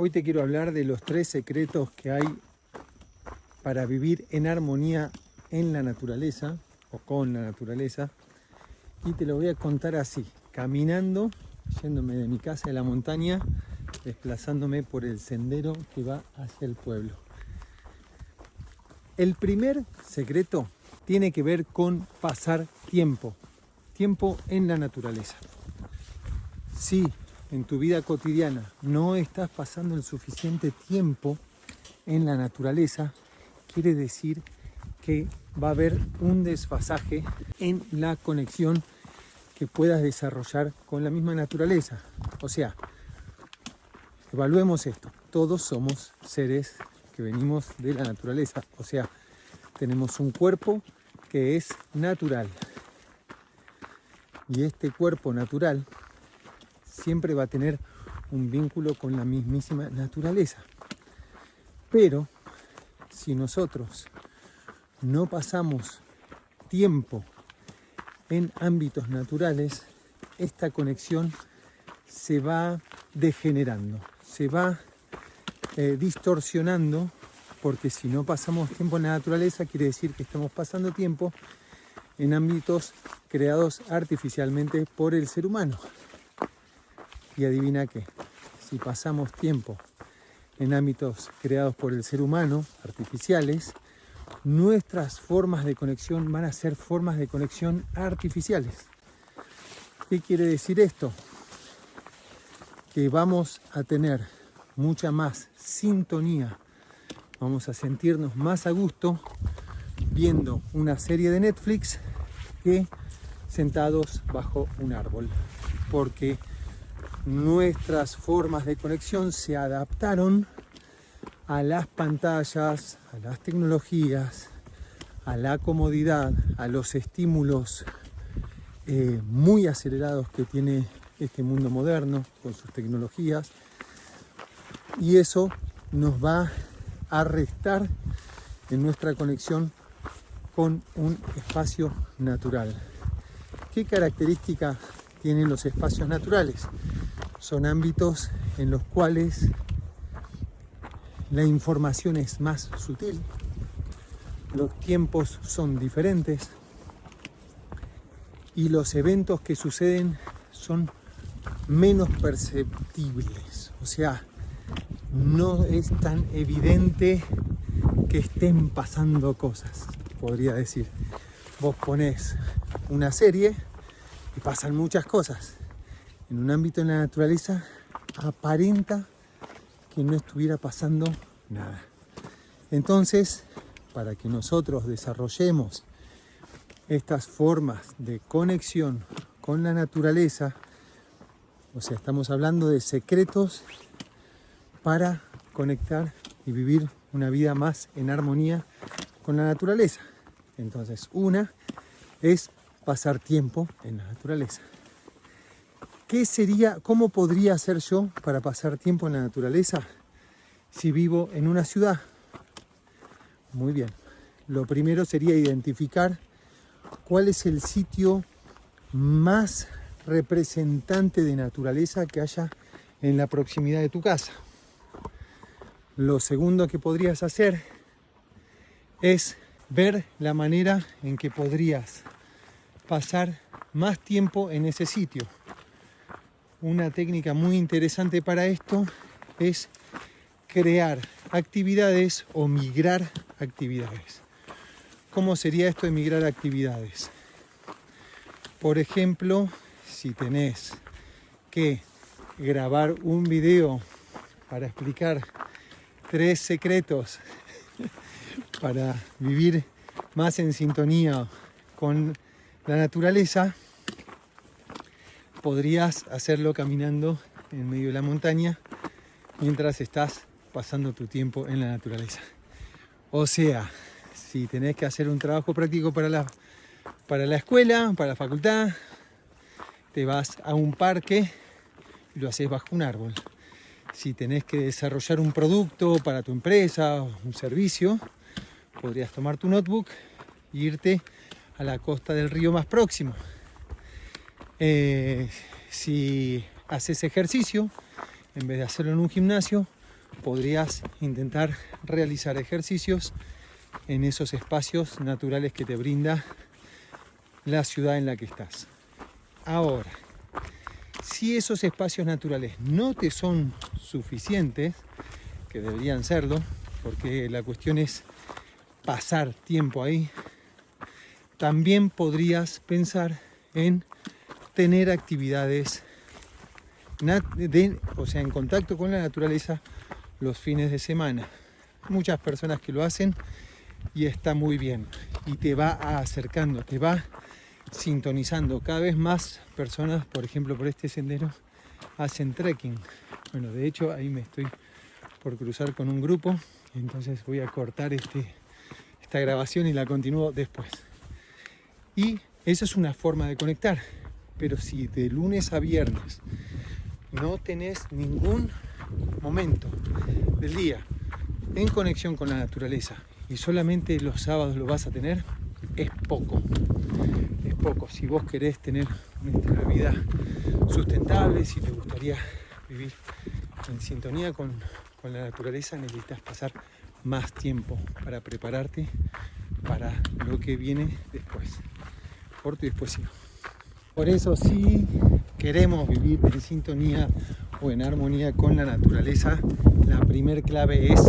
Hoy te quiero hablar de los 3 secretos que hay para vivir en armonía en la naturaleza o con la naturaleza. Y te lo voy a contar así, caminando, yéndome de mi casa a la montaña, desplazándome por el sendero que va hacia el pueblo. El primer secreto tiene que ver con pasar tiempo en la naturaleza. Si en tu vida cotidiana no estás pasando el suficiente tiempo en la naturaleza, quiere decir que va a haber un desfasaje en la conexión que puedas desarrollar con la misma naturaleza. O sea, evaluemos esto. Todos somos seres que venimos de la naturaleza. O sea, tenemos un cuerpo que es natural. Y este cuerpo natural siempre va a tener un vínculo con la mismísima naturaleza. Pero si nosotros no pasamos tiempo en ámbitos naturales, esta conexión se va degenerando, se va distorsionando, porque si no pasamos tiempo en la naturaleza, quiere decir que estamos pasando tiempo en ámbitos creados artificialmente por el ser humano. Y adivina qué, si pasamos tiempo en ámbitos creados por el ser humano, artificiales, nuestras formas de conexión van a ser formas de conexión artificiales. ¿Qué quiere decir esto? Que vamos a tener mucha más sintonía, vamos a sentirnos más a gusto viendo una serie de Netflix que sentados bajo un árbol, porque nuestras formas de conexión se adaptaron a las pantallas, a las tecnologías, a la comodidad, a los estímulos muy acelerados que tiene este mundo moderno con sus tecnologías, y eso nos va a restar en nuestra conexión con un espacio natural. ¿Qué características tienen los espacios naturales? Son ámbitos en los cuales la información es más sutil, los tiempos son diferentes y los eventos que suceden son menos perceptibles. O sea, no es tan evidente que estén pasando cosas, podría decir. Vos ponés una serie y pasan muchas cosas. En un ámbito en la naturaleza aparenta que no estuviera pasando nada. Entonces, para que nosotros desarrollemos estas formas de conexión con la naturaleza, o sea, estamos hablando de secretos para conectar y vivir una vida más en armonía con la naturaleza. Entonces, una es pasar tiempo en la naturaleza. ¿Qué sería, cómo podría hacer yo para pasar tiempo en la naturaleza si vivo en una ciudad? Muy bien. Lo primero sería identificar cuál es el sitio más representante de naturaleza que haya en la proximidad de tu casa. Lo segundo que podrías hacer es ver la manera en que podrías pasar más tiempo en ese sitio. Una técnica muy interesante para esto es crear actividades o migrar actividades. ¿Cómo sería esto de migrar actividades? Por ejemplo, si tenés que grabar un video para explicar 3 secretos para vivir más en sintonía con la naturaleza, podrías hacerlo caminando en medio de la montaña mientras estás pasando tu tiempo en la naturaleza. O sea, si tenés que hacer un trabajo práctico para la escuela, para la facultad, te vas a un parque y lo haces bajo un árbol. Si tenés que desarrollar un producto para tu empresa o un servicio, podrías tomar tu notebook e irte a la costa del río más próximo. Si haces ejercicio, en vez de hacerlo en un gimnasio, podrías intentar realizar ejercicios en esos espacios naturales que te brinda la ciudad en la que estás. Ahora, si esos espacios naturales no te son suficientes, que deberían serlo, porque la cuestión es pasar tiempo ahí, también podrías pensar en tener actividades en contacto con la naturaleza los fines de semana. Muchas personas que lo hacen y está muy bien, y te va acercando, te va sintonizando. Cada vez más personas, por ejemplo, por este sendero hacen trekking. Bueno, de hecho ahí me estoy por cruzar con un grupo, entonces voy a cortar esta grabación y la continúo después. Y esa es una forma de conectar, pero si de lunes a viernes no tenés ningún momento del día en conexión con la naturaleza y solamente los sábados lo vas a tener, es poco. Es poco. Si vos querés tener un estilo de vida sustentable, si te gustaría vivir en sintonía con la naturaleza, necesitas pasar más tiempo para prepararte para lo que viene después. Corto y después sigo. Por eso, si queremos vivir en sintonía o en armonía con la naturaleza, la primer clave es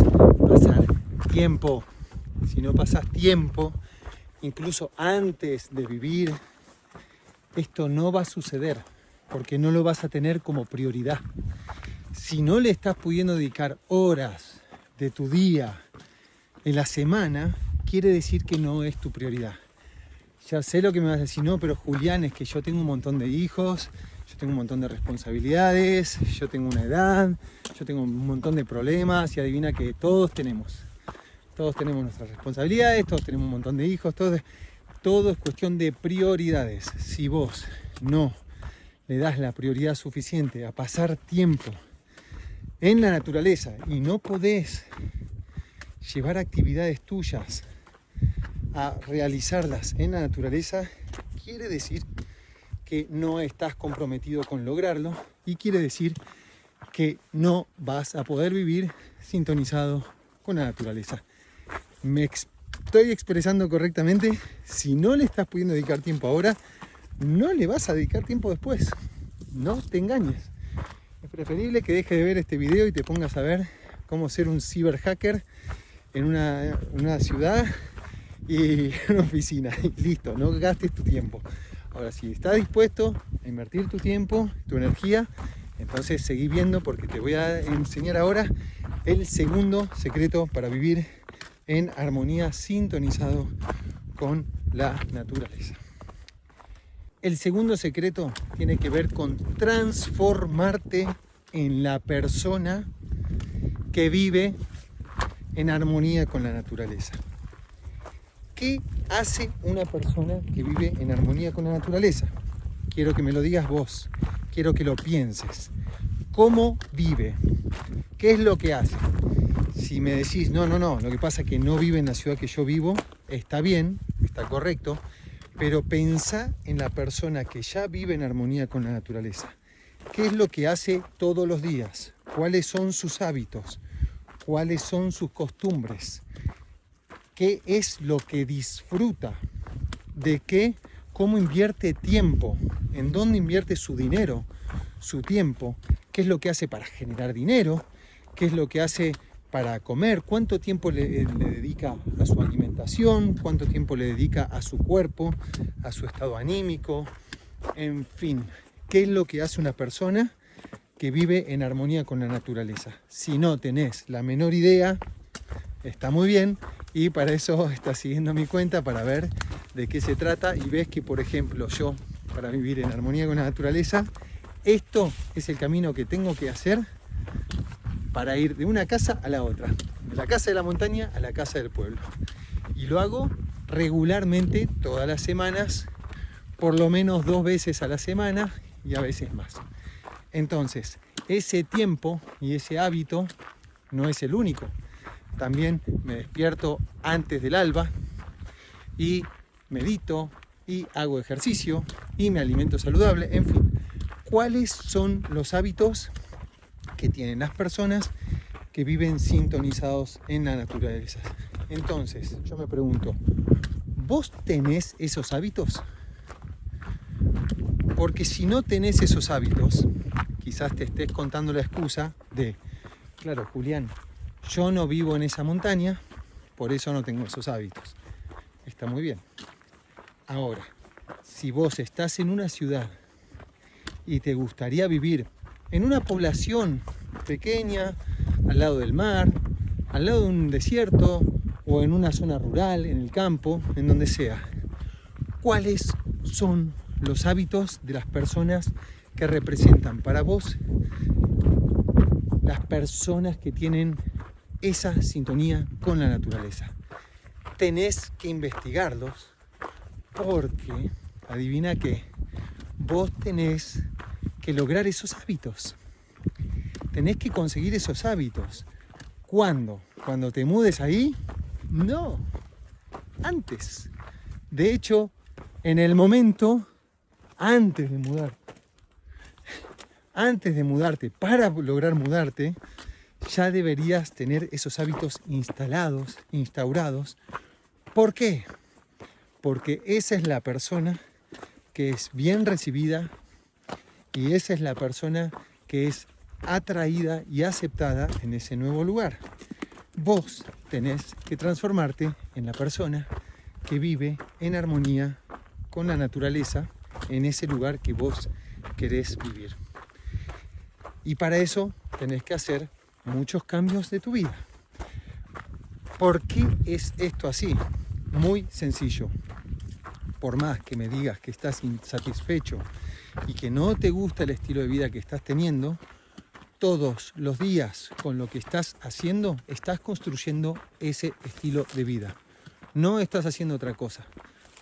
pasar tiempo. Si no pasas tiempo, incluso antes de vivir, esto no va a suceder, porque no lo vas a tener como prioridad. Si no le estás pudiendo dedicar horas de tu día en la semana, quiere decir que no es tu prioridad. Ya sé lo que me vas a decir, no, pero Julián, es que yo tengo un montón de hijos, yo tengo un montón de responsabilidades, yo tengo una edad, yo tengo un montón de problemas, y adivina que todos tenemos nuestras responsabilidades, todos tenemos un montón de hijos, todo es cuestión de prioridades. Si vos no le das la prioridad suficiente a pasar tiempo en la naturaleza y no podés llevar actividades tuyas a realizarlas en la naturaleza, quiere decir que no estás comprometido con lograrlo, y quiere decir que no vas a poder vivir sintonizado con la naturaleza. ¿Me estoy expresando correctamente? Si no le estás pudiendo dedicar tiempo ahora, no le vas a dedicar tiempo después. No te engañes. Es preferible que dejes de ver este video y te pongas a ver cómo ser un ciberhacker en una ciudad y en una oficina. Y listo, no gastes tu tiempo. Ahora, si estás dispuesto a invertir tu tiempo, tu energía, entonces seguí viendo, porque te voy a enseñar ahora el segundo secreto para vivir en armonía, sintonizado con la naturaleza. El segundo secreto tiene que ver con transformarte en la persona que vive en armonía con la naturaleza. ¿Qué hace una persona que vive en armonía con la naturaleza? Quiero que me lo digas vos, quiero que lo pienses. ¿Cómo vive? ¿Qué es lo que hace? Si me decís, no, lo que pasa es que no vive en la ciudad que yo vivo, está bien, está correcto, pero pensá en la persona que ya vive en armonía con la naturaleza. ¿Qué es lo que hace todos los días? ¿Cuáles son sus hábitos? ¿Cuáles son sus costumbres? ¿Qué es lo que disfruta? ¿De qué? ¿Cómo invierte tiempo? ¿En dónde invierte su dinero, su tiempo? ¿Qué es lo que hace para generar dinero? ¿Qué es lo que hace para comer? ¿Cuánto tiempo le dedica a su alimentación? ¿Cuánto tiempo le dedica a su cuerpo, a su estado anímico? En fin, ¿qué es lo que hace una persona que vive en armonía con la naturaleza? Si no tenés la menor idea, está muy bien, y para eso estás siguiendo mi cuenta, para ver de qué se trata, y ves que, por ejemplo, yo, para vivir en armonía con la naturaleza, esto es el camino que tengo que hacer para ir de una casa a la otra, de la casa de la montaña a la casa del pueblo. Y lo hago regularmente, todas las semanas, por lo menos 2 veces a la semana, y a veces más. Entonces, ese tiempo y ese hábito no es el único. También me despierto antes del alba y medito y hago ejercicio y me alimento saludable. En fin, ¿cuáles son los hábitos que tienen las personas que viven sintonizados en la naturaleza. Entonces, yo me pregunto, ¿vos tenés esos hábitos? Porque si no tenés esos hábitos, quizás te estés contando la excusa de, claro, Julián, yo no vivo en esa montaña, por eso no tengo esos hábitos. Está muy bien. Ahora, si vos estás en una ciudad y te gustaría vivir en una población pequeña, al lado del mar, al lado de un desierto o en una zona rural, en el campo, en donde sea, ¿cuáles son los hábitos de las personas que representan para vos las personas que tienen esa sintonía con la naturaleza? Tenés que investigarlos porque, adivina qué, vos tenés que lograr esos hábitos. Tenés que conseguir esos hábitos. ¿Cuándo? ¿Cuando te mudes ahí? No, antes. De hecho, en el momento antes de mudarte, para lograr mudarte, ya deberías tener esos hábitos instaurados. ¿Por qué? Porque esa es la persona que es bien recibida y esa es la persona que es atraída y aceptada en ese nuevo lugar. Vos tenés que transformarte en la persona que vive en armonía con la naturaleza en ese lugar que vos querés vivir. Y para eso tenés que hacer muchos cambios de tu vida. ¿Por qué es esto así? Muy sencillo. Por más que me digas que estás insatisfecho y que no te gusta el estilo de vida que estás teniendo, todos los días con lo que estás haciendo, estás construyendo ese estilo de vida. No estás haciendo otra cosa.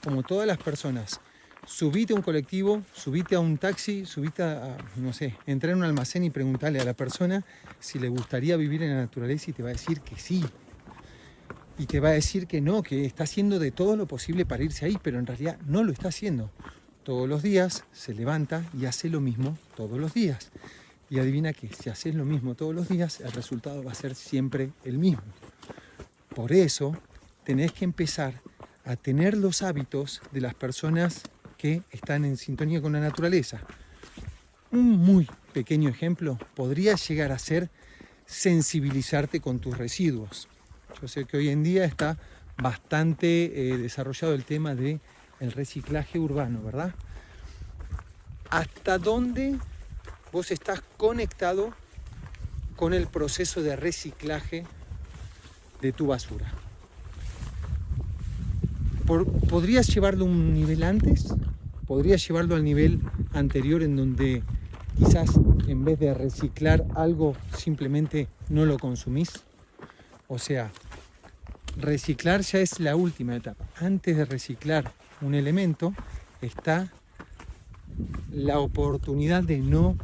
Como todas las personas, subite a un colectivo, subite a un taxi, subite a, no sé, entrar en un almacén y preguntarle a la persona si le gustaría vivir en la naturaleza y te va a decir que sí. Y te va a decir que no, que está haciendo de todo lo posible para irse ahí, pero en realidad no lo está haciendo. Todos los días se levanta y hace lo mismo todos los días. Y adivina que si haces lo mismo todos los días, el resultado va a ser siempre el mismo. Por eso tenés que empezar a tener los hábitos de las personas que están en sintonía con la naturaleza. Un muy pequeño ejemplo podría llegar a ser sensibilizarte con tus residuos. Yo sé que hoy en día está bastante desarrollado el tema del reciclaje urbano, ¿verdad? ¿Hasta dónde vos estás conectado con el proceso de reciclaje de tu basura? ¿Podrías llevarlo a un nivel antes? ¿Podrías llevarlo al nivel anterior en donde quizás en vez de reciclar algo simplemente no lo consumís? O sea, reciclar ya es la última etapa. Antes de reciclar un elemento está la oportunidad de no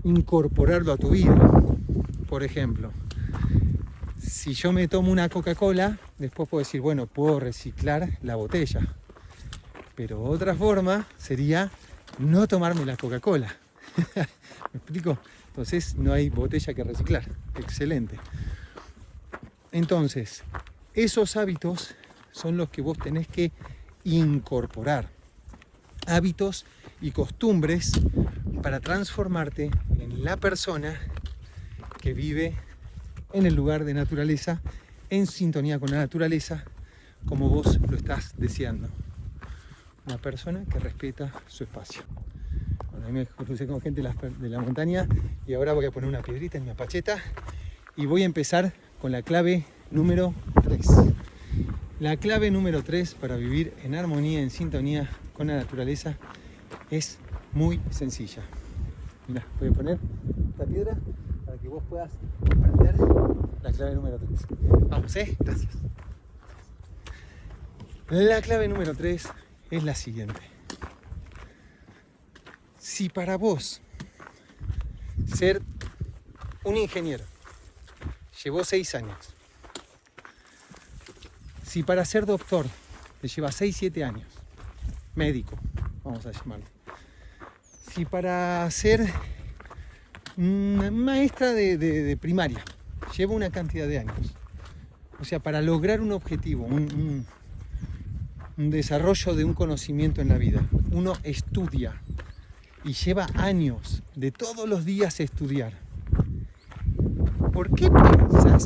incorporarlo a tu vida. Por ejemplo, si yo me tomo una Coca-Cola, después puedo decir, bueno, puedo reciclar la botella. Pero otra forma sería no tomarme la Coca-Cola. ¿Me explico? Entonces no hay botella que reciclar. Excelente. Entonces, esos hábitos son los que vos tenés que incorporar. Hábitos y costumbres para transformarte en la persona que vive en el lugar de naturaleza, en sintonía con la naturaleza, como vos lo estás deseando. Una persona que respeta su espacio. Bueno, ahí me crucé con gente de la montaña y ahora voy a poner una piedrita en mi apacheta y voy a empezar con la clave número 3. La clave número 3 para vivir en armonía, en sintonía con la naturaleza es muy sencilla. Mirá, voy a poner esta piedra para que vos puedas aprender la clave número 3. Vamos, gracias. La clave número 3 es la siguiente. Si para vos ser un ingeniero llevó 6 años, si para ser doctor te lleva 6-7 años, médico, vamos a llamarlo, si para ser maestra de primaria lleva una cantidad de años. O sea, para lograr un objetivo, un desarrollo de un conocimiento en la vida, uno estudia y lleva años de todos los días estudiar. ¿Por qué piensas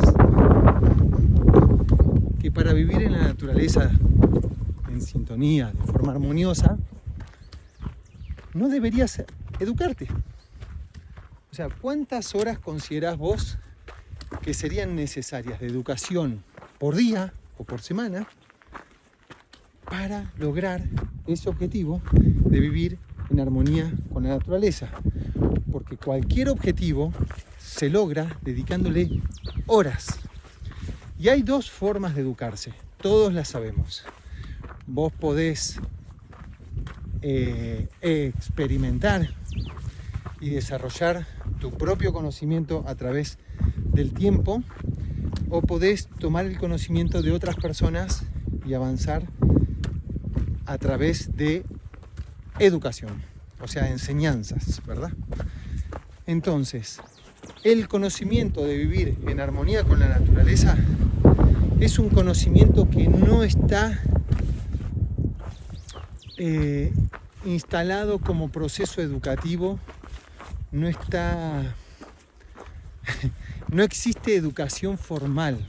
que para vivir en la naturaleza, en sintonía, de forma armoniosa, no deberías educarte? O sea, ¿cuántas horas considerás vos que serían necesarias de educación por día o por semana para lograr ese objetivo de vivir en armonía con la naturaleza? Porque cualquier objetivo se logra dedicándole horas. Y hay dos formas de educarse, todos las sabemos. Vos podés experimentar y desarrollar tu propio conocimiento a través del tiempo, o podés tomar el conocimiento de otras personas y avanzar a través de educación, o sea, enseñanzas, ¿verdad? Entonces, el conocimiento de vivir en armonía con la naturaleza es un conocimiento que no está instalado como proceso educativo, no existe educación formal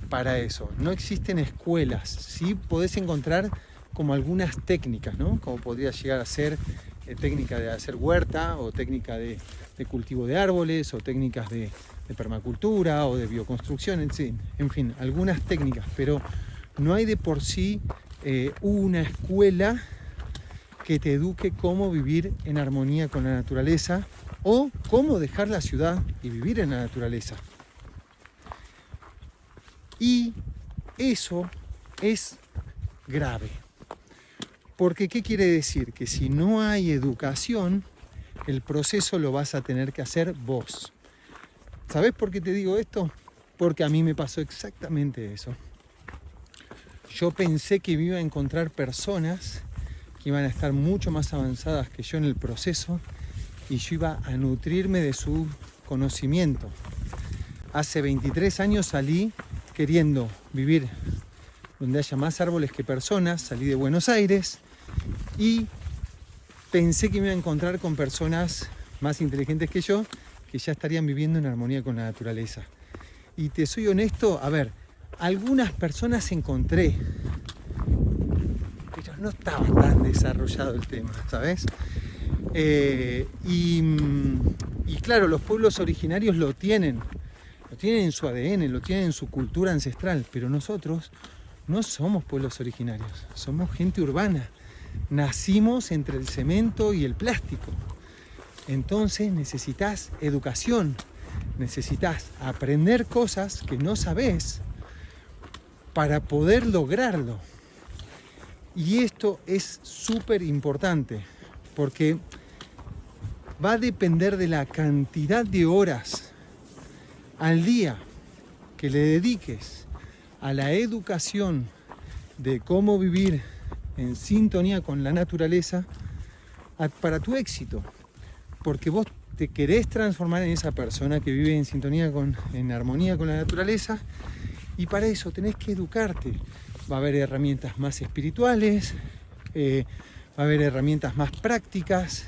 para eso, no existen escuelas. Sí podés encontrar como algunas técnicas, ¿no? Como podría llegar a ser técnica de hacer huerta, o técnica de cultivo de árboles, o técnicas de permacultura o de bioconstrucción, en fin, algunas técnicas, pero no hay de por sí una escuela que te eduque cómo vivir en armonía con la naturaleza o cómo dejar la ciudad y vivir en la naturaleza. Y eso es grave. Porque, ¿qué quiere decir? Que si no hay educación, el proceso lo vas a tener que hacer vos. ¿Sabés por qué te digo esto? Porque a mí me pasó exactamente eso. Yo pensé que me iba a encontrar personas que iban a estar mucho más avanzadas que yo en el proceso y yo iba a nutrirme de su conocimiento. Hace 23 años salí queriendo vivir donde haya más árboles que personas, salí de Buenos Aires y pensé que me iba a encontrar con personas más inteligentes que yo, que ya estarían viviendo en armonía con la naturaleza. Y te soy honesto, a ver, algunas personas encontré, pero no estaba tan desarrollado el tema, ¿sabes? Y claro, los pueblos originarios lo tienen en su ADN, lo tienen en su cultura ancestral, pero nosotros no somos pueblos originarios, somos gente urbana. Nacimos entre el cemento y el plástico. Entonces necesitas educación, necesitas aprender cosas que no sabés para poder lograrlo. Y esto es súper importante porque va a depender de la cantidad de horas al día que le dediques a la educación de cómo vivir en sintonía con la naturaleza para tu éxito. Porque vos te querés transformar en esa persona que vive en sintonía, en armonía con la naturaleza, y para eso tenés que educarte. Va a haber herramientas más espirituales, va a haber herramientas más prácticas,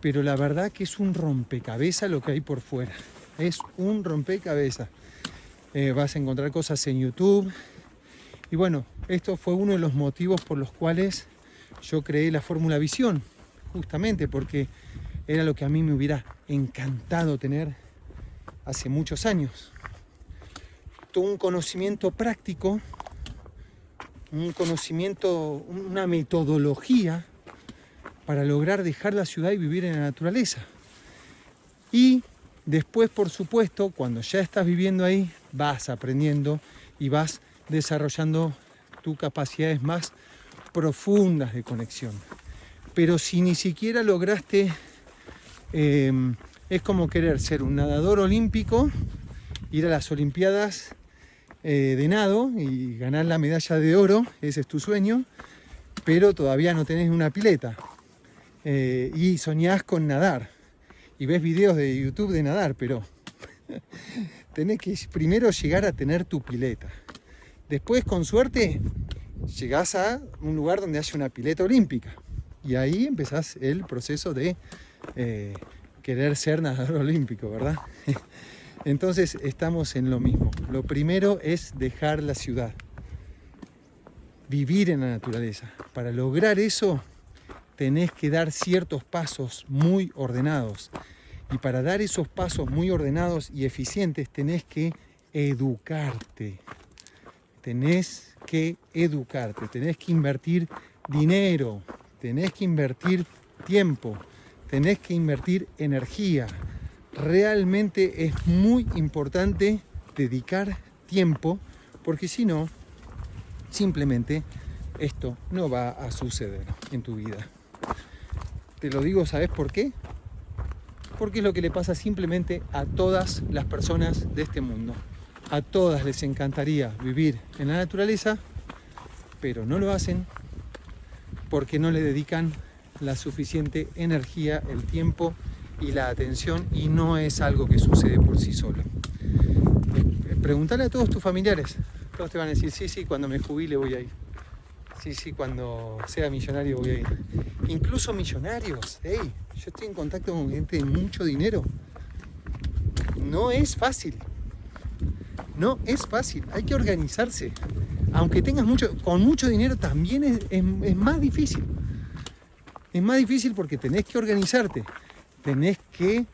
pero la verdad que es un rompecabezas lo que hay por fuera. Es un rompecabezas. Vas a encontrar cosas en YouTube. Y bueno, esto fue uno de los motivos por los cuales yo creé la Fórmula Visión, justamente porque era lo que a mí me hubiera encantado tener hace muchos años. Todo un conocimiento práctico, un conocimiento, una metodología para lograr dejar la ciudad y vivir en la naturaleza. Y después, por supuesto, cuando ya estás viviendo ahí, vas aprendiendo y vas desarrollando tus capacidades más profundas de conexión. Pero si ni siquiera lograste, es como querer ser un nadador olímpico, ir a las Olimpiadas de nado y ganar la medalla de oro, ese es tu sueño, pero todavía no tenés una pileta y soñás con nadar y ves videos de YouTube de nadar, pero Tenés que primero llegar a tener tu pileta. Después, con suerte, llegás a un lugar donde haya una pileta olímpica. Y ahí empezás el proceso de querer ser nadador olímpico, ¿verdad? Entonces estamos en lo mismo. Lo primero es dejar la ciudad, vivir en la naturaleza. Para lograr eso tenés que dar ciertos pasos muy ordenados. Y para dar esos pasos muy ordenados y eficientes tenés que educarte. Tenés que educarte, tenés que invertir dinero, tenés que invertir tiempo, tenés que invertir energía. Realmente es muy importante dedicar tiempo, porque si no, simplemente esto no va a suceder en tu vida. Te lo digo, ¿sabes por qué? Porque es lo que le pasa simplemente a todas las personas de este mundo. A todas les encantaría vivir en la naturaleza, pero no lo hacen porque no le dedican la suficiente energía, el tiempo y la atención, y no es algo que sucede por sí solo. Preguntale a todos tus familiares, todos te van a decir, sí, cuando me jubile voy a ir. Sí, cuando sea millonario voy a ir. Incluso millonarios, hey, yo estoy en contacto con gente de mucho dinero. No es fácil. No es fácil, hay que organizarse. Aunque tengas con mucho dinero también es más difícil. Es más difícil porque tenés que organizarte. Tenés que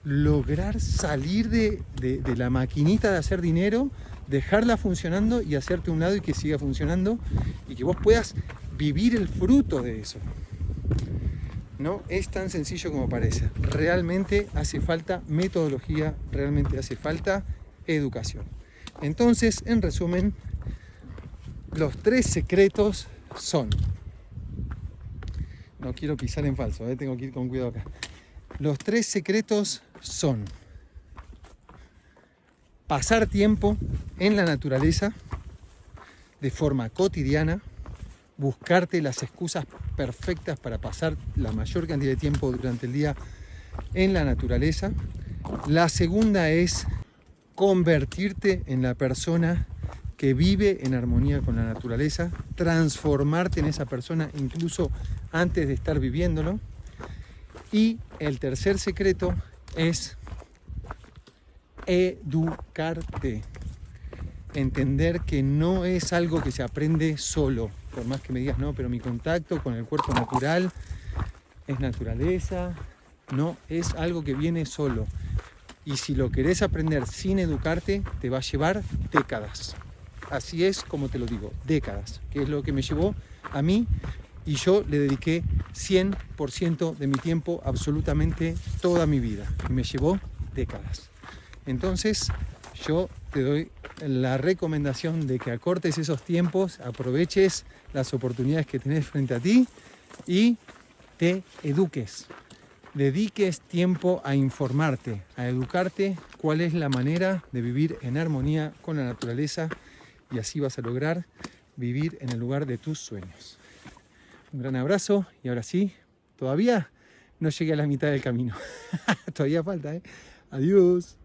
lograr salir de la maquinita de hacer dinero, dejarla funcionando y hacerte a un lado y que siga funcionando y que vos puedas vivir el fruto de eso. No es tan sencillo como parece. Realmente hace falta metodología, realmente hace falta educación. Entonces, en resumen, los 3 secretos son... No quiero pisar en falso, tengo que ir con cuidado acá. Los 3 secretos son: pasar tiempo en la naturaleza de forma cotidiana, buscarte las excusas perfectas para pasar la mayor cantidad de tiempo durante el día en la naturaleza. La segunda es convertirte en la persona que vive en armonía con la naturaleza, transformarte en esa persona incluso antes de estar viviéndolo. Y el tercer secreto es educarte. Entender que no es algo que se aprende solo, por más que me digas, no, pero mi contacto con el cuerpo natural es naturaleza, no es algo que viene solo. Y si lo querés aprender sin educarte, te va a llevar décadas. Así es como te lo digo, décadas, que es lo que me llevó a mí, y yo le dediqué 100% de mi tiempo, absolutamente toda mi vida, y me llevó décadas. Entonces, yo te doy la recomendación de que acortes esos tiempos, aproveches las oportunidades que tenés frente a ti y te eduques. Dediques tiempo a informarte, a educarte cuál es la manera de vivir en armonía con la naturaleza, y así vas a lograr vivir en el lugar de tus sueños. Un gran abrazo, y ahora sí, todavía no llegué a la mitad del camino. Todavía falta, ¿eh? Adiós.